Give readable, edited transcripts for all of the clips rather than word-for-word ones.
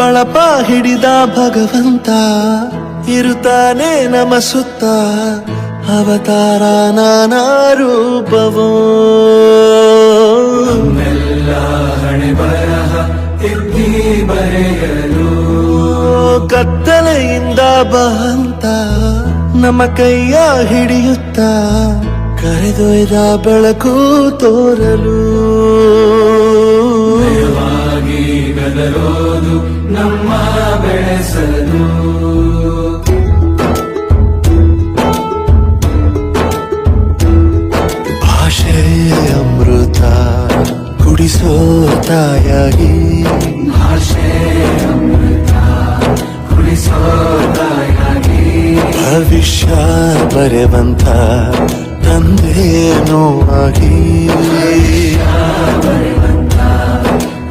ಬಳಪ ಹಿಡಿದ ಭಗವಂತ ಇರುತ್ತಾನೆ ನಮ ಸುತ್ತ ಅವತಾರ ನಾನಾ ರೂಪವೋ ನಮ್ಮೆಲ್ಲ ಹಣೆ ಬರಹ ತಿದ್ದಿ ಬರೆಯಲು ಕತ್ತಲೆಯಿಂದ ಬಂತ ನಮ್ಮ ಕೈಯ ಹಿಡಿಯುತ್ತ ಕರೆದೊಯ್ದ ಬೆಳಕು ತೋರಲು ನಯವಾಗಿ ಗದರೋದು ನಮ್ಮ ಬೆಳೆಸಲು ಭಾಷೆ ಅಮೃತ ಕುಡಿಸೋ ತಾಯಾಗಿ ಭಾಷೆ ಅಮೃತ ಕುಡಿಸೋ ತಾಯಾಗಿ ಭವಿಷ್ಯ ಬರೆವಂತ ತಂದೇನೋ ಆಗಿ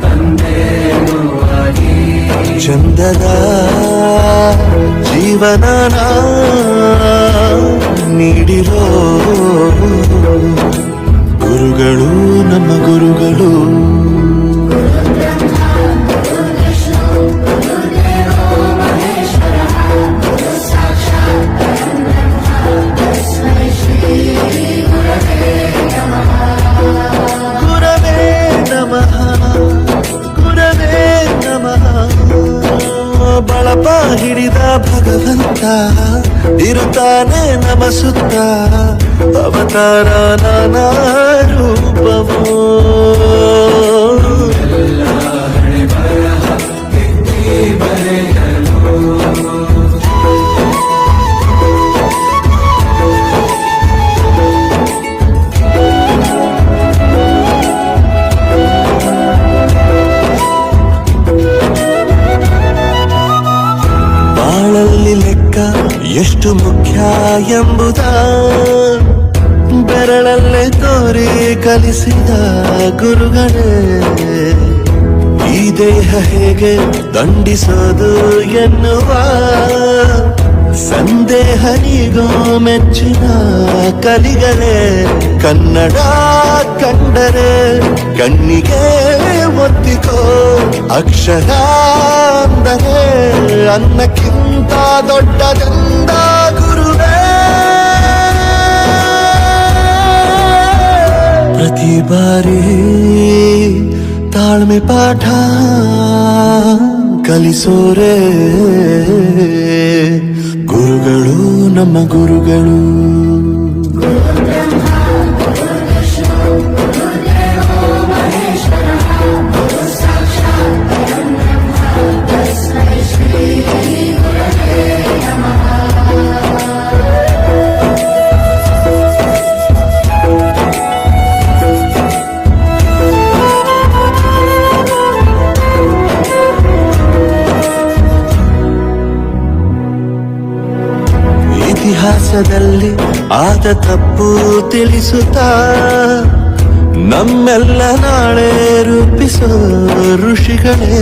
ತಂದೆನುವಾಗಿ ಚಂದದ ಜೀವನ ನೀಡಿರೋ ಗುರುಗಳು ನಮ್ಮ ಗುರುಗಳು ಗುರವೇ ನಮಃ ಗುರವೇ ನಮಃ ಬಳಪ ಹಿಡಿದ ಭಗವಂತ ಇರುತ್ತಾನೆ ನಮ ಸುತ್ತ ಅವತಾರ ನಾನಾ ರೂಪವೋ ಎಲ್ಲ ಹಣೆ ಬರಹ ತಿದ್ದಿ ಬರೆಯಲು ಬಾಳಲ್ಲಿ ಲೆಕ್ಕ ಎಷ್ಟು ಮುಖ್ಯ ಎಂಬುದ ಬೆರಳಲ್ಲೇ ತೋರಿ ಕಲಿಸಿದ ಗುರುಗಳೇ ಈ ದೇಹ ಹೇಗೆ ದಂಡಿಸೋದು ಎನ್ನುವ ಸಂದೇಹ ನೀಗೋ ಮೆಚ್ಚಿನ ಕಲಿಗಳೇ ಕನ್ನಡ ಕಂಡರೆ ಕಣ್ಣಿಗೆ ಒತ್ತಿಕೋ ಅಕ್ಷರ ಅಂದರೆ ಅನ್ನಕ್ಕಿಂತ ದೊಡ್ಡದೆಂದ ಗುರುವೇ ಪ್ರತಿ ಬಾರಿ ತಾಳ್ಮೆ ಪಾಠ ಕಲಿಸೋರೆ ಗುರುಗಳು ನಮ್ಮ ಗುರುಗಳು ಇತಿಹಾಸದಲ್ಲಿ ಆದ ತಪ್ಪು ತಿಳಿಸುತ್ತಾ ನಮ್ಮೆಲ್ಲ ನಾಳೆ ರೂಪಿಸೋ ಋಷಿಗಳೇ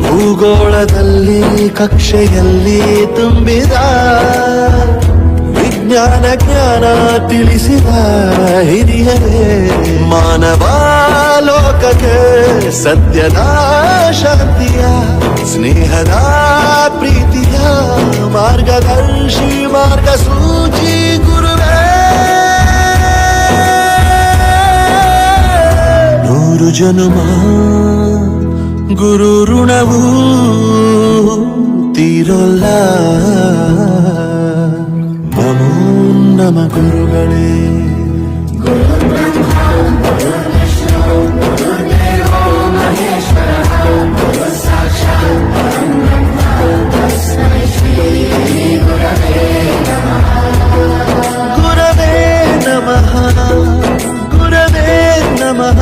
ಭೂಗೋಳದಲ್ಲಿ ಕಕ್ಷೆಯಲ್ಲಿ ತುಂಬಿದ ವಿಜ್ಞಾನ ಜ್ಞಾನ ತಿಳಿಸಿದ ಹಿರಿಯರೇ ಮಾನವ ಲೋಕಕ್ಕೆ ಸತ್ಯದ ಶಾಂತಿಯ ಸ್ನೇಹದ ಪ್ರೀತಿಯ ಮಾರ್ಗದರ್ಶಿ ಮಾರ್ಗಸೂಚಿ ಗುರುವೇ ನೂರು ಜನುಮ ಗುರು ಋಣವು ತೀರೋಲ್ಲ ನಮೋ ನಮ ಗುರುಗಳೇ ಗುರವೇ ನಮಃ ಗುರವೇ ನಮಃ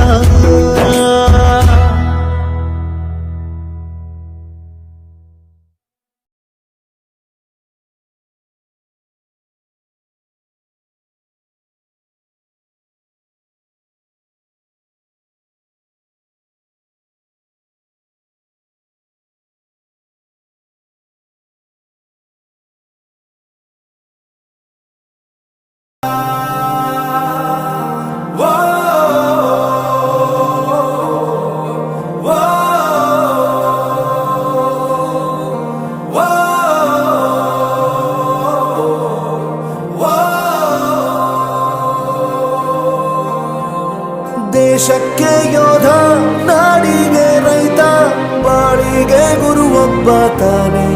ಗುರು ಒಬ್ಬ ತಾನೆ.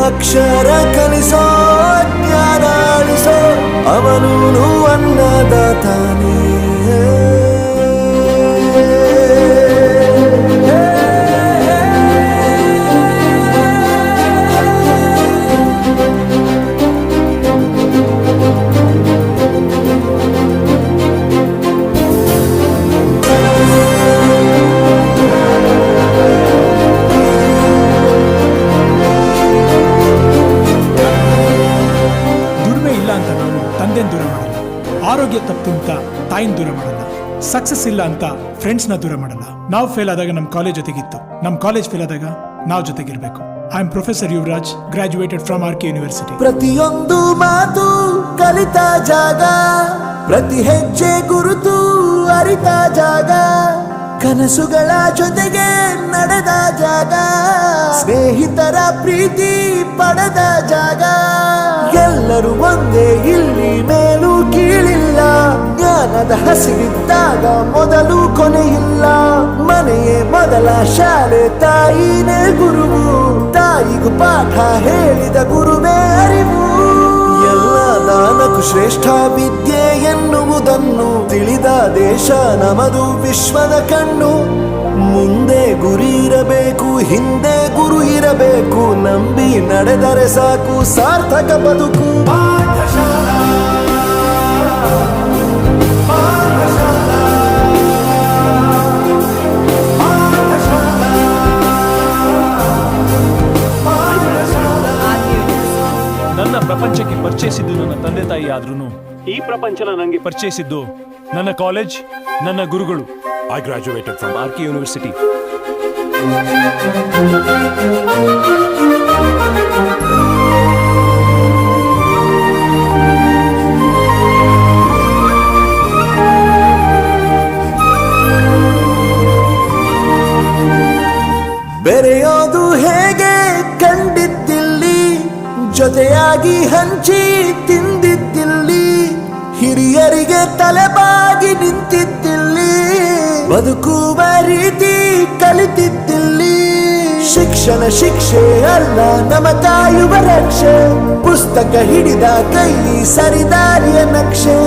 ಅಕ್ಷರ ಕಲಿಸೋ ಜ್ಞಾನ ಅಳಿಸೋ ಅವನೂನು ಅನ್ನದಾತಾನೆ. ದೂರ ಮಾಡಲ್ಲ, ಆರೋಗ್ಯ ತಪ್ಪು ಅಂತ ತಾಯಿನ ದೂರ ಮಾಡಲ್ಲ, ಸಕ್ಸಸ್ ಇಲ್ಲ ಅಂತ ಫ್ರೆಂಡ್ಸ್ನ ದೂರ ಮಾಡಲ್ಲ. ನಾವು ಫೇಲ್ ಆದಾಗ ನಮ್ಮ ಕಾಲೇಜ್ ಜೊತೆಗಿತ್ತು, ನಮ್ಮ ಕಾಲೇಜ್ ಫೇಲ್ ಆದಾಗ ನಾವು ಜೊತೆಗಿರ್ಬೇಕು. I am professor Yuvraj, graduated from R K university. ಪ್ರತಿಯೊಂದು ಮಾತು ಕಲಿತ ಜಾಗ, ಪ್ರತಿ ಹೆಜ್ಜೆ ಗುರುತು ಅರಿತ ಜಾಗ, ಕನಸುಗಳ ಜೊತೆಗೆ ನಡೆದ ಜಾಗ, ಸ್ನೇಹಿತರ ಪ್ರೀತಿ ಪಡೆದ ಜಾಗ. ಎಲ್ಲರೂ ಒಂದೇ, ಇಲ್ಲಿ ಮೇಲೂ ಕೀಳಿಲ್ಲ, ಜ್ಞಾನದ ಹಸಿವಿದ್ದಾಗ ಮೊದಲು ಕೊನೆಯಿಲ್ಲ. ಮನೆಯೇ ಮೊದಲ ಶಾಲೆ, ತಾಯಿನೇ ಗುರುವು, ತಾಯಿಗೂ ಪಾಠ ಹೇಳಿದ ಗುರುವೇ ಅರಿವು. ಎಲ್ಲ ದಾನಕ್ಕೂ ಶ್ರೇಷ್ಠ ವಿದ್ಯೆ ಎನ್ನುವುದನ್ನು ತಿಳಿದ ದೇಶ ನಮದು, ವಿಶ್ವದ ಕಣ್ಣು. ಮುಂದೆ ಗುರಿ ಇರಬೇಕು, ಹಿಂದೆ ಗುರು ಇರಬೇಕು, ನಂಬಿ ನಡೆದರೆ ಸಾಕು ಸಾರ್ಥಕ ಬದುಕು. ನನ್ನ ಪ್ರಪಂಚಕ್ಕೆ ಪರಿಚಯಿಸಿದ್ದು ನನ್ನ ತಂದೆ ತಾಯಿ ಆದ್ರೂ ಈ ಪ್ರಪಂಚನ ನನಗೆ ಪರಿಚಯಿಸಿದ್ದು ನನ್ನ ಕಾಲೇಜ್, ನನ್ನ ಗುರುಗಳು. I graduated from RK University. ಬೆರೆಯೋದು ಹೇಗೆ ಕಂಡಿದ್ದಿಲ್ಲಿ, ಜೊತೆಯಾಗಿ ಹಂಚಿ ತಿಂದಿದ್ದಿಲ್ಲಿ, ಹಿರಿಯರಿಗೆ ತಲೆಬಾಗಿ ನಿಂತಿದ್ದಿಲ್ಲಿ, ಬದುಕುವ ರೀತಿ ಕಲಿತಿದ್ದಿಲ್ಲಿ. ಶಿಕ್ಷಣ ಶಿಕ್ಷೆ ಅಲ್ಲ, ನಮ ಕಾಯುವ ರಕ್ಷೆ, ಪುಸ್ತಕ ಹಿಡಿದ ಕೈ ಸರಿದಾರಿಯ ನಕ್ಷೆ.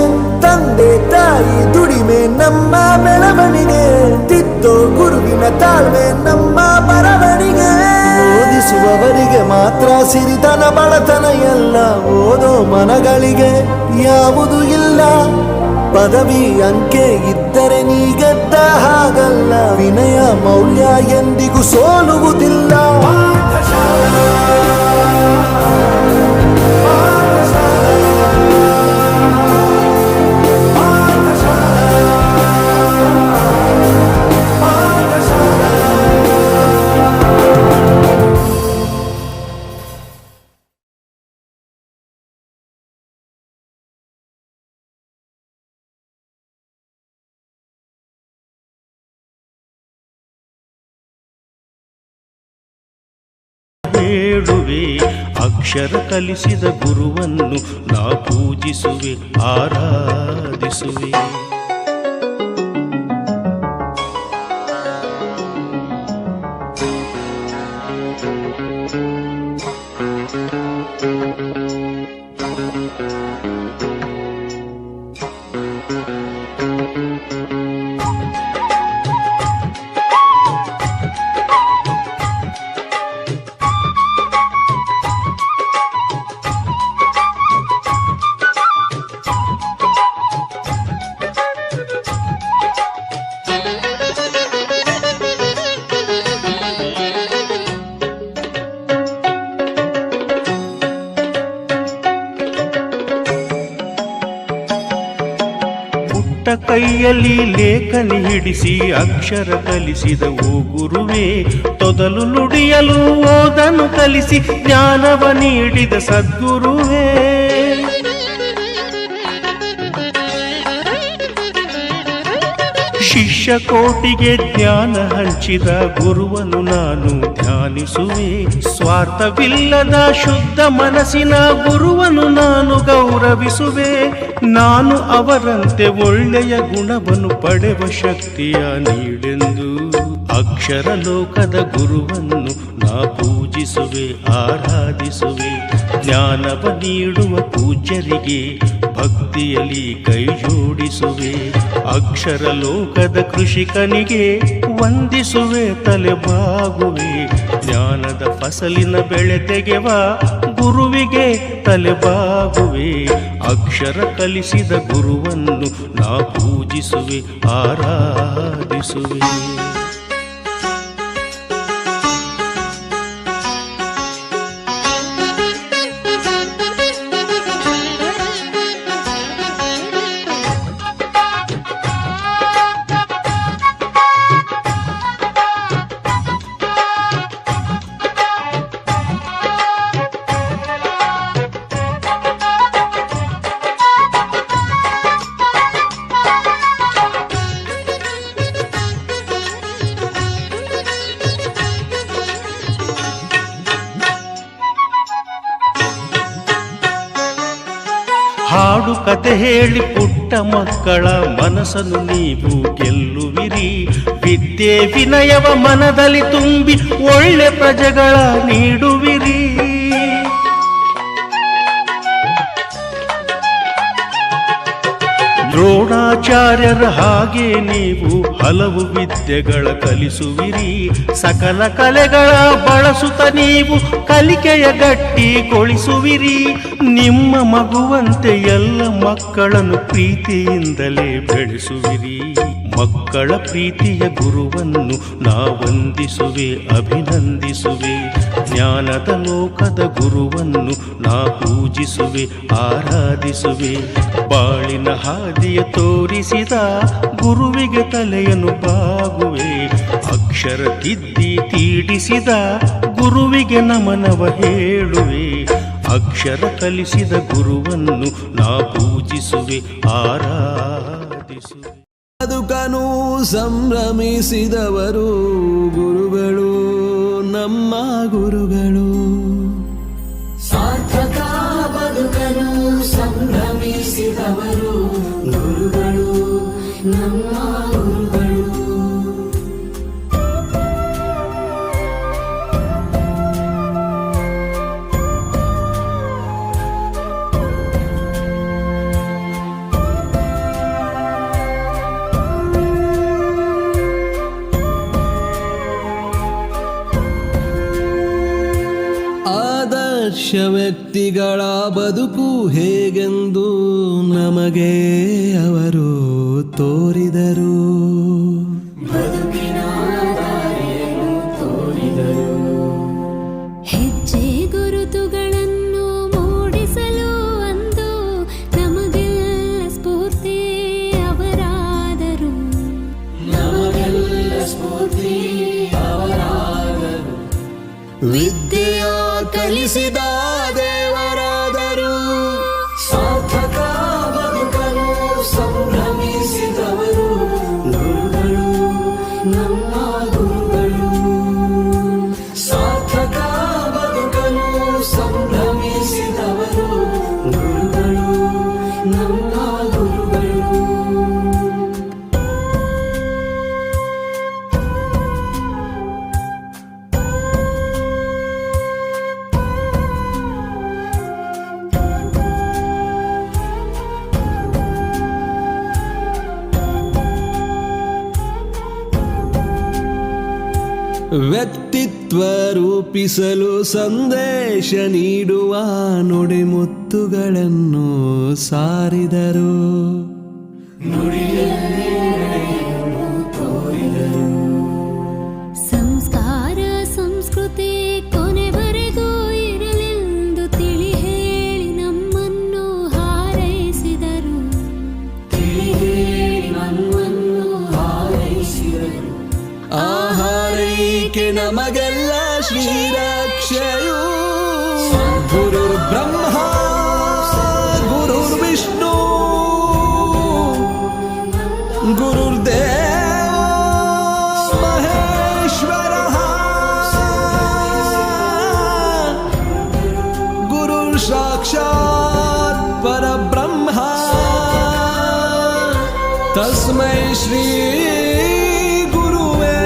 ತಂದೆ ತಾಯಿ ದುಡಿಮೆ ನಮ್ಮ ಬೆಳವಣಿಗೆ, ತಿದ್ದೋ ಗುರುವಿನ ತಾಳ್ಮೆ ನಮ್ಮ ಬರವಣಿಗೆ. ಓದಿಸುವವರಿಗೆ ಮಾತ್ರ ಸಿರಿತನ ಬಡತನ ಎಲ್ಲ, ಓದೋ ಮನಗಳಿಗೆ ಯಾವುದು ಇಲ್ಲ. ಪದವಿ ಅಂಕೆ ಇದ್ದರೆ ನೀ ಗೆದ್ದ ಹಾಗಲ್ಲ, ವಿನಯ ಮೌಲ್ಯ ಎಂದಿಗೂ ಸೋಲುವುದಿಲ್ಲ. ಹೇಳುವೆ ಅಕ್ಷರ ಕಲಿಸಿದ ಗುರುವನ್ನು ನಾ ಪೂಜಿಸುವೆ, ಆರಾಧಿಸುವೆ. ಕೈಯಲ್ಲಿ ಲೇಖನಿ ಹಿಡಿಸಿ ಅಕ್ಷರ ಕಲಿಸಿದ ಓ ಗುರುವೇ, ತೊದಲು ನುಡಿಯಲು ಓದನು ಕಲಿಸಿ ಜ್ಞಾನವ ನೀಡಿದ ಸದ್ಗುರುವೇ. ಶಿಷ್ಯ ಕೋಟಿಗೆ ಜ್ಞಾನ ಹಂಚಿದ ಗುರುವನ್ನು ನಾನು ಧ್ಯಾನಿಸುವೆ. ಸ್ವಾರ್ಥವಿಲ್ಲದ ಶುದ್ಧ ಮನಸ್ಸಿನ ಗುರುವನ್ನು ನಾನು ಗೌರವಿಸುವೆ. ನಾನು ಅವರಂತೆ ಒಳ್ಳೆಯ ಗುಣವನ್ನು ಪಡೆವ ಶಕ್ತಿಯ ನೀಡೆಂದು ಅಕ್ಷರ ಲೋಕದ ಗುರುವನ್ನು ನಾ ಪೂಜಿಸುವೆ ಆರಾಧಿಸುವೆ. ಜ್ಞಾನವ ನೀಡುವ ಪೂಜ್ಯರಿಗೆ ಭಕ್ತಿಯಲ್ಲಿ ಕೈ ಜೋಡಿಸುವೆ. ಅಕ್ಷರ ಲೋಕದ ಕೃಷಿಕನಿಗೆ ವಂದಿಸುವೆ ತಲೆ ಬಾಗುವೆ. ಜ್ಞಾನದ ಫಸಲಿನ ಬೆಳೆ ತೆಗೆವ ಗುರುವಿಗೆ ತಲೆ ಬಾಗುವೆ. ಅಕ್ಷರ ಕಲಿಸಿದ ಗುರುವನ್ನು ನಾ ಪೂಜಿಸುವೆ ಆರಾಧಿಸುವೆ. ಹಾಡು ಕತೆ ಹೇಳಿ ಪುಟ್ಟ ಮಕ್ಕಳ ಮನಸ್ಸನ್ನು ನೀವು ಗೆಲ್ಲುವಿರಿ. ವಿದ್ಯೆ ವಿನಯವ ಮನದಲ್ಲಿ ತುಂಬಿ ಒಳ್ಳೆ ಪ್ರಜೆಗಳ ನೀಡುವಿರಿ. ದ್ರೋಣಾಚಾರ್ಯರ ಹಾಗೆ ನೀವು ಹಲವು ವಿದ್ಯೆಗಳ ಕಲಿಸುವಿರಿ. ಸಕಲ ಕಲೆಗಳ ಬಳಸುತ್ತ ನೀವು ಕಲಿಕೆಯ ಗಟ್ಟಿಗೊಳಿಸುವಿರಿ. ನಿಮ್ಮ ಮಗುವಂತೆ ಎಲ್ಲ ಮಕ್ಕಳನ್ನು ಪ್ರೀತಿಯಿಂದಲೇ ಬೆಳೆಸುವಿರಿ. ಮಕ್ಕಳ ಪ್ರೀತಿಯ ಗುರುವನ್ನು ನಾ ವಂದಿಸುವೆ ಅಭಿನಂದಿಸುವೆ. ಜ್ಞಾನದ ಲೋಕದ ಗುರುವನ್ನು ನಾ ಪೂಜಿಸುವೆ ಆರಾಧಿಸುವೆ. ಬಾಳಿನ ಹಾದಿಯ ತೋರಿಸಿದ ಗುರುವಿಗೆ ತಲೆಯನ್ನು ಬಾಗುವೆ. ಅಕ್ಷರ ತಿದ್ದಿ ತೀಡಿಸಿದ ಗುರುವಿಗೆ ನಮನವ ಹೇಳುವೆ. ಅಕ್ಷರ ಕಲಿಸಿದ ಗುರುವನ್ನು ನಾ ಪೂಜಿಸುವೆ ಆರಾಧಿಸುವೆ. ಬದುಕನು ಸಂಭ್ರಮಿಸಿದವರು ಗುರುಗಳು, ನಮ್ಮ ಗುರುಗಳು. ಸಾರ್ಥಕ ಬದುಕನು ಸಂಭ್ರಮಿಸಿದವರು ಗುರುಗಳು, ನಮ್ಮ ಗುರುಗಳು. ಆದರ್ಶ ವ್ಯಕ್ತಿಗಳ ಬದುಕು ಹೇಗೆಂದು ನಮಗೆ ಅವರು ತೋರಿದರು. ಬದುಕಿನ ದಾರಿಯನ್ನು ತೋರಿದರು. ಹೆಜ್ಜೆ ಗುರುತುಗಳನ್ನು ಮೂಡಿಸಲು ಅಂದು ನಮಗೆಲ್ಲ ಸ್ಫೂರ್ತಿ ಅವರಾದರು. ನಮಗೆಲ್ಲ ಸ್ಫೂರ್ತಿ ಅವರಾದರು. ವಿದ್ಯೆಯ ಕಲಿಸಿದ ದೇವರಾದರು. ಸಾರ್ಥಕ ಬದುಕನು ಸಂಭ್ರಮಿಸಿದವರು ಗುರುಗಳು, ನಮ್ಮ ಗುರುಗಳು. ಸಾರ್ಥಕ ಬದುಕನು ಸಂಭ್ರಮಿಸಿದವರು ಗುರುಗಳು, ನಮ್ಮ ಗುರುಗಳು. ವ್ಯಕ್ತಿತ್ವ ರೂಪಿಸಲು ಸಂದೇಶ ನೀಡುವ ನುಡಿಮುತ್ತುಗಳನ್ನು ಸಾರಿದರು. ಸಂಸ್ಕಾರ ಸಂಸ್ಕೃತಿ ಕೊನೆವರೆಗೂ ಇರಲೆಂದು ತಿಳಿ ಹೇಳಿ ನಮ್ಮನ್ನು ಹಾರೈಸಿದರು. ಆಹಾರೈಕೆ ನಮಗೆಲ್ಲ ಶ್ರೀರಕ್ಷೆಯು. ಗುರುರ್ ಬ್ರಹ್ಮ ಗುರುರ್ ವಿಷ್ಣು ಗುರುರ್ದೇವ ಮಹೇಶ್ವರ. ಗುರುರ್ ಸಾಕ್ಷಾತ್ ಪರಬ್ರಹ್ಮ ತಸ್ಮೈ ಶ್ರೀ ಗುರುವೇ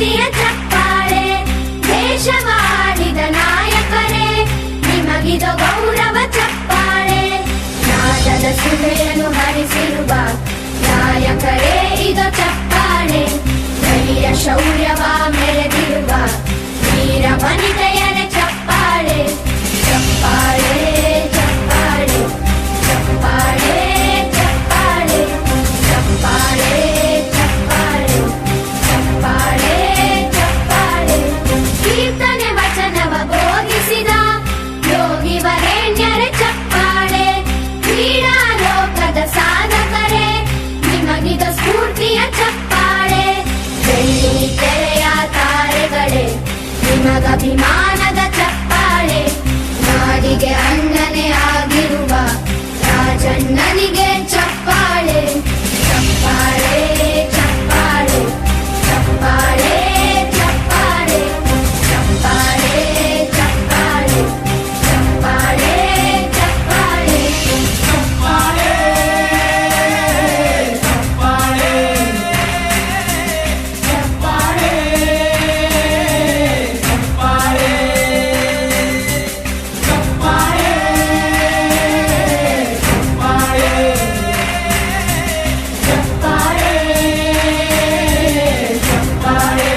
ಸ್ಫೂರ್ತಿಯ ಚಪ್ಪಾಳೆ. ದೇಶವಾಡಿದ ನಾಯಕರೇ ನಿಮಗಿದ ಗೌರವ ಚಪ್ಪಾಳೆ. ನಾದದ ಸುಧೆಯನ್ನು ಹರಿಸಿರುವ ನಾಯಕರೇ ಇದು ಚಪ್ಪಾಳೆ. ಧೈರ್ಯ ಶೌರ್ಯವ ಮೆರೆದಿರುವ ವೀರ ವನಿತೆಯರೇ ಚಪ್ಪಾಳೆ. ಚಪ್ಪಾಳೆ ಚಪ್ಪಾಳೆ ಚಪ್ಪಾಳೆ ಚಪ್ಪಾಳೆ ಚಪ್ಪಾಳೆ ಚಪ್ಪಾಳೆ ಚಪ್ಪಾಳೆ ಚಪ್ಪಾಳೆ. ಕೀರ್ತನೆ ವಚನವ ಬೋಧಿಸಿದ ಯೋಗಿ ವರೇಣ್ಯರೇ ಚಪ್ಪಾಳೆ. ಕ್ರೀಡಾ ಲೋಕದ ಸಾಧಕರೇ ನಿಮಗಿದ ಸ್ಫೂರ್ತಿಯ ಚಪ್ಪಾಳೆ. ಬೆಳ್ಳಿ ತೆರೆಯ ತಾರೆಗಳೇ ನಿಮಗಭಿಮಾನದ ಚಪ್ಪಾಳೆ. ನಾಡಿಗೆ ಅಣ್ಣನೇ ಆಗಿರುವ ರಾಜಣ್ಣನಿಗೆ ಚಪ್ಪಾಳೆ. ಚಪ್ಪಾಳೆ ಚಪ್ಪಾಳೆ ಚಪ್ಪಾಳೆ ಚಪ್ಪಾಳೆ ಚಪ್ಪಾಳೆ ಚಪ್ಪಾಳೆ ಚಪ್ಪಾಳೆ ಚಪ್ಪಾಳೆ ಚಪ್ಪಾಳೆ ಚಪ್ಪಾಳೆ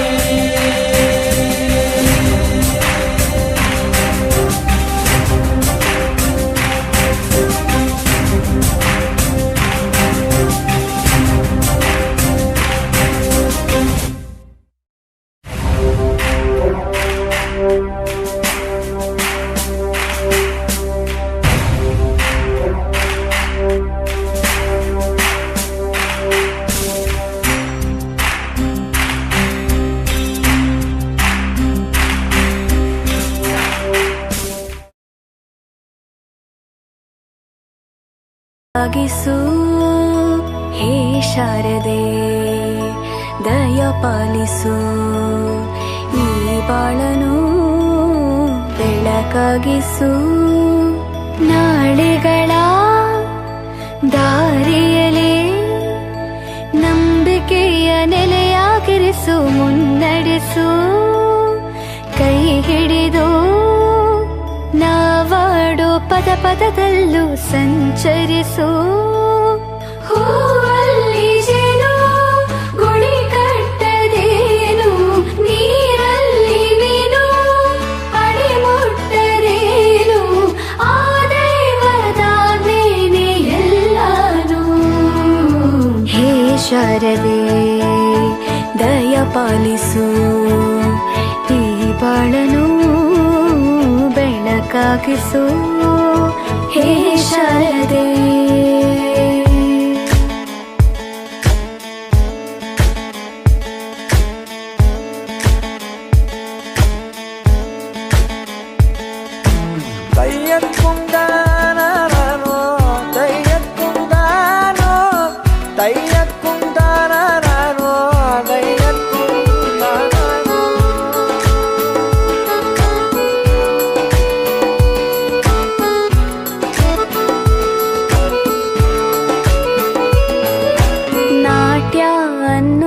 ಆಗಿಸು ಹೇ ಶಾರದೆ ದಯ ಪಾಲಿಸು ಈ ಬಾಳನು ಬೆಳಕಾಗಿಸು. ನಾಳೆಗಳ ದಾರಿಯಲೇ ನಂಬಿಕೆಯ ನೆಲೆಯಾಗಿರಿಸು. ಮುನ್ನಡೆಸು ಕೈ ಹಿಡಿದು ನಾವಾಡೋ ಪದ ಪದದಲ್ಲೂ ಸಂಚರಿಸು. ಹೂವಲ್ಲಿ ಜೇನು ಗುಡಿ ಕಟ್ಟದೇನು, ನೀರಲ್ಲಿ ಮೀನು ಅಡಿ ಮುಟ್ಟದೇನು, ಆ ದೈವದಾಜ್ಞೆನೇ ಎಲ್ಲಾನು. ಹೇ ಶಾರದೆ ದಯ ಪಾಲಿಸು ಈ ಬಾಳನು ಬೆಳಕಾಗಿಸು. ಹೇ ಶಾರದೆ ನಾಟ್ಯ ಅನ್ನೋ